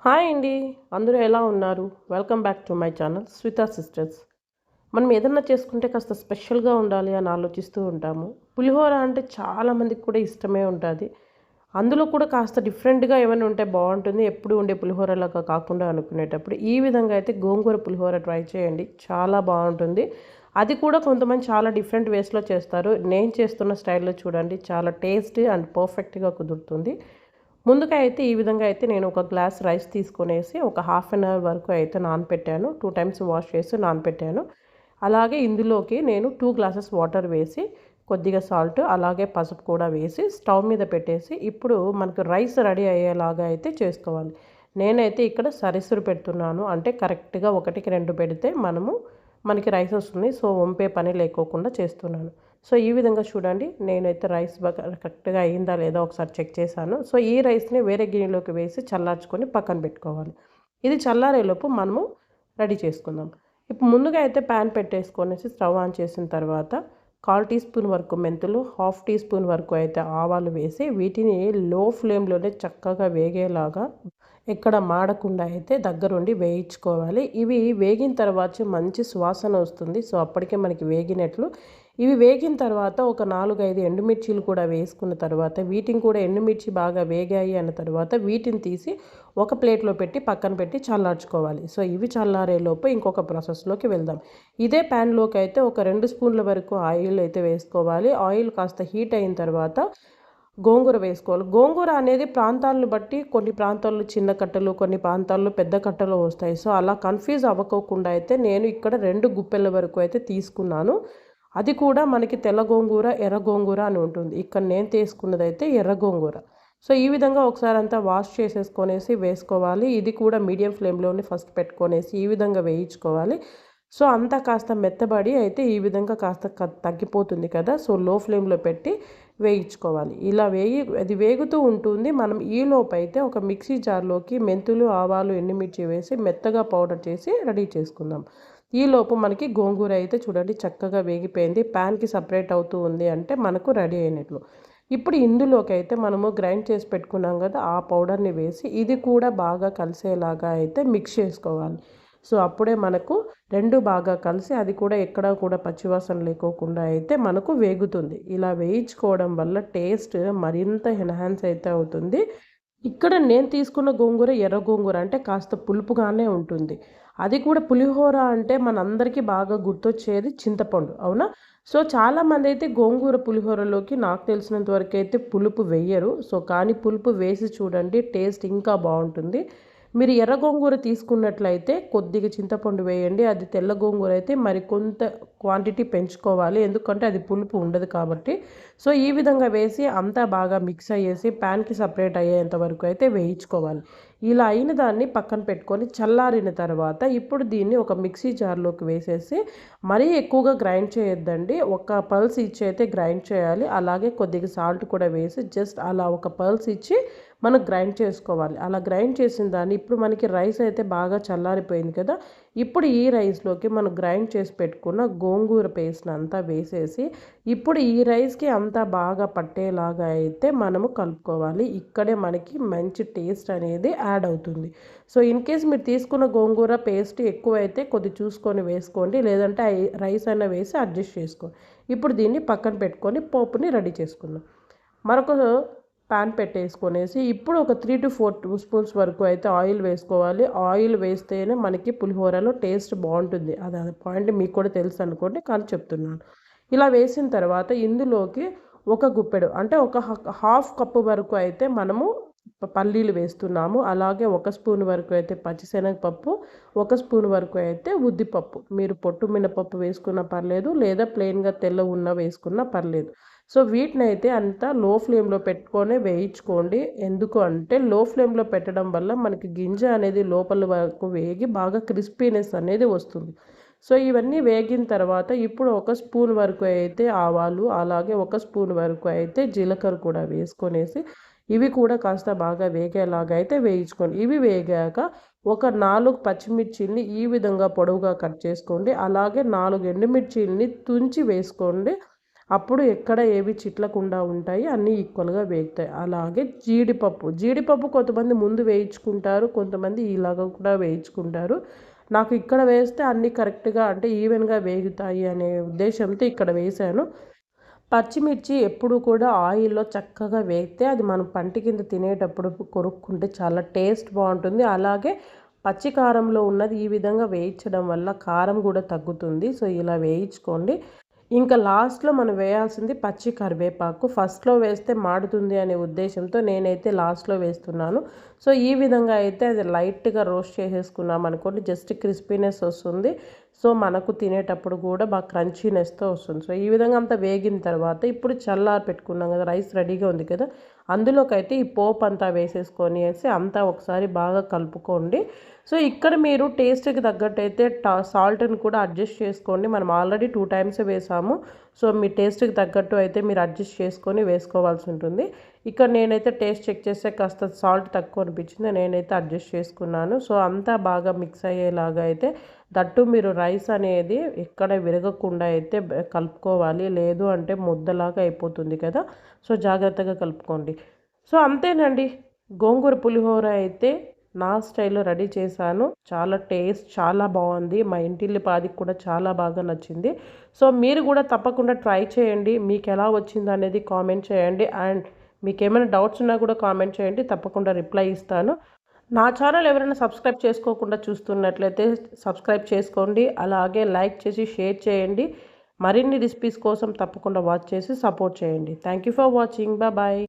Hi అండి. అందరూ ఎలా ఉన్నారు? Welcome back to my channel Shweta sisters. మనం ఏదన్నా చేసుకుంటే కాస్త స్పెషల్‌గా ఉండాలి అని ఆలోచిస్తూ ఉంటాము. పులిహోర అంటే చాలా మందికి కూడా ఇష్టమే ఉంటది. అందులో కూడా కాస్త డిఫరెంట్‌గా ఏమైనా ఉంటే బావుంటుంది. ఎప్పుడు ఉండే పులిహోరలాగా కాకుండా అనుకునేటప్పుడు ఈ విధంగా అయితే గోంగూర పులిహోర ట్రై చేయండి. చాలా బావుంటుంది. అది కూడా కొంతమంది చాలా డిఫరెంట్ వేస్‌లో చేస్తారు. నేను చేస్తున్న స్టైల్‌లో చూడండి చాలా టేస్టీ అండ్ పర్ఫెక్ట్‌గా కుదురుతుంది. ముందుగా అయితే ఈ విధంగా అయితే నేను ఒక గ్లాస్ రైస్ తీసుకొనేసి ఒక హాఫ్ అన్ అవర్ వరకు అయితే నానపెట్టాను. 2 టైమ్స్ వాష్ చేసి నానపెట్టాను. అలాగే ఇందులోకి నేను 2 గ్లాసెస్ వాటర్ వేసి, కొద్దిగా సాల్ట్, అలాగే పసుపు కూడా వేసి స్టవ్ మీద పెట్టేసి, ఇప్పుడు మనకు రైస్ రెడీ అయ్యేలాగా అయితే చేసుకోవాలి. నేనైతే ఇక్కడ సరిసురు పెడుతున్నాను. అంటే కరెక్ట్‌గా 1కి 2 పెడితే మనకి రైస్ వస్తుంది. సో, వంపే పని లేకోకుండా చేస్తున్నాను. సో, ఈ విధంగా చూడండి. నేనైతే రైస్ బాగా కరెక్ట్‌గా అయిందా లేదా ఒకసారి చెక్ చేశాను. సో, ఈ రైస్‌ని వేరే గిన్నెలోకి వేసి చల్లార్చుకొని పక్కన పెట్టుకోవాలి. ఇది చల్లారేలోపు మనము రెడీ చేసుకుందాం. ఇప్పుడు ముందుగా అయితే ప్యాన్ పెట్టేసుకొనేసి స్టవ్ ఆన్ చేసిన తర్వాత 1/4 టీ స్పూన్ వరకు మెంతులు, హాఫ్ టీ స్పూన్ వరకు అయితే ఆవాలు వేసి వీటిని లో ఫ్లేమ్‌లోనే చక్కగా వేగేలాగా ఎక్కడ మాడకుండా అయితే దగ్గరుండి వేయించుకోవాలి. ఇవి వేగిన తర్వాత మంచి సువాసన వస్తుంది. సో, అప్పటికే మనకి వేగినట్లు. ఇవి వేగిన తర్వాత ఒక 4, 5 ఎండుమిర్చీలు కూడా వేసుకున్న తర్వాత వీటిని కూడా ఎండుమిర్చి బాగా వేగాయి అన్న తర్వాత వీటిని తీసి ఒక ప్లేట్‌లో పెట్టి పక్కన పెట్టి చల్లార్చుకోవాలి. సో, ఇవి చల్లారేలోపు ఇంకొక ప్రాసెస్‌లోకి వెళ్దాం. ఇదే ప్యాన్‌లోకి అయితే ఒక 2 స్పూన్ల వరకు ఆయిల్ అయితే వేసుకోవాలి. ఆయిల్ కాస్త హీట్ అయిన తర్వాత గోంగూర వేసుకోవాలి. గోంగూర అనేది ప్రాంతాలను బట్టి కొన్ని ప్రాంతాల్లో చిన్న కట్టలు, కొన్ని ప్రాంతాల్లో పెద్ద కట్టలు వస్తాయి. సో, అలా కన్‌ఫ్యూజ్ అవ్వకోకుండా అయితే నేను ఇక్కడ 2 గుప్పెల వరకు అయితే తీసుకున్నాను. అది కూడా మనకి తెల్ల గోంగూర, ఎర్ర గోంగూర అని ఉంటుంది. ఇక్కడ నేను తీసుకున్నదైతే ఎర్ర గోంగూర. సో, ఈ విధంగా ఒకసారి అంతా వాష్ చేసేసుకొనేసి వేసుకోవాలి. ఇది కూడా మీడియం ఫ్లేమ్‌లోనే ఫస్ట్ పెట్టుకొనేసి ఈ విధంగా వేయించుకోవాలి. సో, అంతా కాస్త మెత్తబడి అయితే ఈ విధంగా కాస్త తగ్గిపోతుంది కదా! సో, లో ఫ్లేమ్‌లో పెట్టి వేయించుకోవాలి. ఇలా అది వేగుతూ ఉంటుంది. మనం ఈలోపైతే ఒక మిక్సీ జార్‌లోకి మెంతులు, ఆవాలు, ఎండుమిర్చి వేసి మెత్తగా పౌడర్ చేసి రెడీ చేసుకుందాం. ఈలోపు మనకి గోంగూర అయితే చూడండి చక్కగా వేగిపోయింది. ప్యాన్‌కి సెపరేట్ అవుతూ ఉంది అంటే మనకు రెడీ అయినట్లు. ఇప్పుడు ఇందులోకైతే మనము గ్రైండ్ చేసి పెట్టుకున్నాం కదా! ఆ పౌడర్‌ని వేసి ఇది కూడా బాగా కలిసేలాగా అయితే మిక్స్ చేసుకోవాలి. సో, అప్పుడే మనకు 2 బాగా కలిసి అది కూడా ఎక్కడా కూడా పచ్చివాసన లేకోకుండా అయితే మనకు వేగుతుంది. ఇలా వేయించుకోవడం వల్ల టేస్ట్ మరింత ఎన్హాన్స్ అయితే అవుతుంది. ఇక్కడ నేను తీసుకున్న గోంగూర ఎర్ర గోంగూర అంటే కాస్త పులుపుగానే ఉంటుంది. అది కూడా పులిహోర అంటే మనందరికీ బాగా గుర్తొచ్చేది చింతపండు. అవునా? సో, చాలామందైతే గోంగూర పులిహోరలోకి నాకు తెలిసినంత వరకైతే పులుపు వెయ్యరు. సో, కానీ పులుపు వేసి చూడండి టేస్ట్ ఇంకా బావుంటుంది. మీరు ఎర్ర గోంగూర తీసుకున్నట్లయితే కొద్దిగా చింతపండు వేయండి. అది తెల్ల గోంగూర అయితే మరి కొంత క్వాంటిటీ పెంచుకోవాలి. ఎందుకంటే అది పులుపు ఉండదు కాబట్టి. సో, ఈ విధంగా వేసి అంతా బాగా మిక్స్ అయ్యేసి ప్యాన్‌కి సెపరేట్ అయ్యేంత వరకు అయితే వేయించుకోవాలి. ఇలా అయిన దాన్ని పక్కన పెట్టుకొని చల్లారిన తర్వాత ఇప్పుడు దీన్ని ఒక మిక్సీ జార్‌లోకి వేసేసి మరీ ఎక్కువగా గ్రైండ్ చేయొద్దండి. ఒక పల్స్ ఇచ్చి అయితే గ్రైండ్ చేయాలి. అలాగే కొద్దిగా సాల్ట్ కూడా వేసి జస్ట్ అలా ఒక పల్స్ ఇచ్చి మనం గ్రైండ్ చేసుకోవాలి. అలా గ్రైండ్ చేసిన దాన్ని ఇప్పుడు మనకి రైస్ అయితే బాగా చల్లారిపోయింది కదా! ఇప్పుడు ఈ రైస్‌లోకి మనం గ్రైండ్ చేసి పెట్టుకున్న గోంగూర పేస్ట్‌ని అంతా వేసేసి ఇప్పుడు ఈ రైస్‌కి అంతా బాగా పట్టేలాగా అయితే మనము కలుపుకోవాలి. ఇక్కడే మనకి మంచి టేస్ట్ అనేది యాడ్ అవుతుంది. సో, ఇన్‌కేస్ మీరు తీసుకున్న గోంగూర పేస్ట్ ఎక్కువైతే కొద్దిగా చూసుకొని వేసుకోండి. లేదంటే రైస్ అయినా వేసి అడ్జస్ట్ చేసుకోండి. ఇప్పుడు దీన్ని పక్కన పెట్టుకొని పోపుని రెడీ చేసుకుందాం. మరొక పాన్ పెట్టేసుకొనేసి ఇప్పుడు ఒక 3-4 స్పూన్స్ వరకు అయితే ఆయిల్ వేసుకోవాలి. ఆయిల్ వేస్తేనే మనకి పులిహోరలో టేస్ట్ బావుంటుంది. అది పాయింట్ మీకు కూడా తెలుసు అనుకోండి కానీ చెప్తున్నాను. ఇలా వేసిన తర్వాత ఇందులోకి ఒక గుప్పెడు అంటే ఒక హాఫ్ కప్పు వరకు అయితే మనము పల్లీలు వేస్తున్నాము. అలాగే ఒక స్పూన్ వరకు అయితే పచ్చిశనగపప్పు, ఒక స్పూన్ వరకు అయితే ఉద్దిపప్పు. మీరు పొట్టు మినపప్పు వేసుకున్నా పర్లేదు. లేదా ప్లెయిన్‌గా తెల్ల ఉన్న వేసుకున్నా పర్లేదు. సో, వీటినైతే అంతా లో ఫ్లేమ్‌లో పెట్టుకొనే వేయించుకోండి. ఎందుకు అంటే లో ఫ్లేమ్‌లో పెట్టడం వల్ల మనకి గింజ అనేది లోపల వరకు వేగి బాగా క్రిస్పీనెస్ అనేది వస్తుంది. సో, ఇవన్నీ వేగిన తర్వాత ఇప్పుడు ఒక స్పూన్ వరకు అయితే ఆవాలు, అలాగే ఒక స్పూన్ వరకు అయితే జీలకర్ర కూడా వేసుకొనేసి ఇవి కూడా కాస్త బాగా వేగేలాగా అయితే వేయించుకోండి. ఇవి వేగాక ఒక 4 పచ్చిమిర్చిని ఈ విధంగా పొడవుగా కట్ చేసుకోండి. అలాగే 4 ఎండుమిర్చిని తుంచి వేసుకోండి. అప్పుడు ఎక్కడ ఏవి చిట్లకుండా ఉంటాయి, అన్నీ ఈక్వల్గా వేగుతాయి. అలాగే జీడిపప్పు కొంతమంది ముందు వేయించుకుంటారు, కొంతమంది ఇలాగ కూడా వేయించుకుంటారు. నాకు ఇక్కడ వేస్తే అన్నీ కరెక్ట్గా అంటే ఈవెన్గా వేగుతాయి అనే ఉద్దేశంతో ఇక్కడ వేసాను. పచ్చిమిర్చి ఎప్పుడు కూడా ఆయిల్లో చక్కగా వేగితే అది మనం పంటి కింద తినేటప్పుడు కొరుక్కుంటే చాలా టేస్ట్ బాగుంటుంది. అలాగే పచ్చి కారంలో ఉన్నది ఈ విధంగా వేయించడం వల్ల కారం కూడా తగ్గుతుంది. సో ఇలా వేయించుకోండి. ఇంకా లాస్ట్లో మనం వేయాల్సింది పచ్చి కరివేపాకు. ఫస్ట్లో వేస్తే మాడుతుంది అనే ఉద్దేశంతో నేనైతే లాస్ట్లో వేస్తున్నాను. సో ఈ విధంగా అయితే అది లైట్గా రోస్ట్ చేసేసుకున్నాం అనుకోండి, జస్ట్ క్రిస్పీనెస్ వస్తుంది. సో మనకు తినేటప్పుడు కూడా బాగా క్రంచీనెస్తో వస్తుంది. సో ఈ విధంగా అంతా వేగిన తర్వాత ఇప్పుడు చల్లారి పెట్టుకున్నాం కదా, రైస్ రెడీగా ఉంది కదా, అందులోకైతే ఈ పోపు అంతా వేసేసుకొని అంతా ఒకసారి బాగా కలుపుకోండి. సో ఇక్కడ మీరు టేస్ట్కి తగ్గట్టు అయితే సాల్ట్ని కూడా అడ్జస్ట్ చేసుకోండి. మనం ఆల్రెడీ 2 టైమ్స్ వేసాము. సో మీ టేస్ట్కి తగ్గట్టు అయితే మీరు అడ్జస్ట్ చేసుకొని వేసుకోవాల్సి ఉంటుంది. ఇక్కడ నేనైతే టేస్ట్ చెక్ చేస్తే కాస్త సాల్ట్ తక్కువ అనిపించింది, నేనైతే అడ్జస్ట్ చేసుకున్నాను. సో అంతా బాగా మిక్స్ అయ్యేలాగా అయితే దట్టు మీరు రైస్ అనేది ఎక్కడ విరగకుండా అయితే కలుపుకోవాలి, లేదు అంటే ముద్దలాగా అయిపోతుంది కదా. సో జాగ్రత్తగా కలుపుకోండి. సో అంతేనండి, గోంగూర పులిహోర అయితే నా స్టైల్లో రెడీ చేశాను. చాలా బాగుంది. మా ఇంటిల్లిపాదికి కూడా చాలా బాగా నచ్చింది. సో మీరు కూడా తప్పకుండా ట్రై చేయండి. మీకు ఎలా వచ్చింది అనేది కామెంట్ చేయండి. అండ్ మీకు ఏమైనా డౌట్స్ ఉన్నా కూడా కామెంట్ చేయండి, తప్పకుండా రిప్లై ఇస్తాను. నా ఛానల్ ఎవరైనా సబ్స్క్రైబ్ చేసుకోకుండా చూస్తున్నట్లయితే సబ్స్క్రైబ్ చేసుకోండి. అలాగే లైక్ చేసి షేర్ చేయండి. మరిన్ని రెసిపీస్ కోసం తప్పకుండా వాచ్ చేసి సపోర్ట్ చేయండి. Thank you for watching. Bye.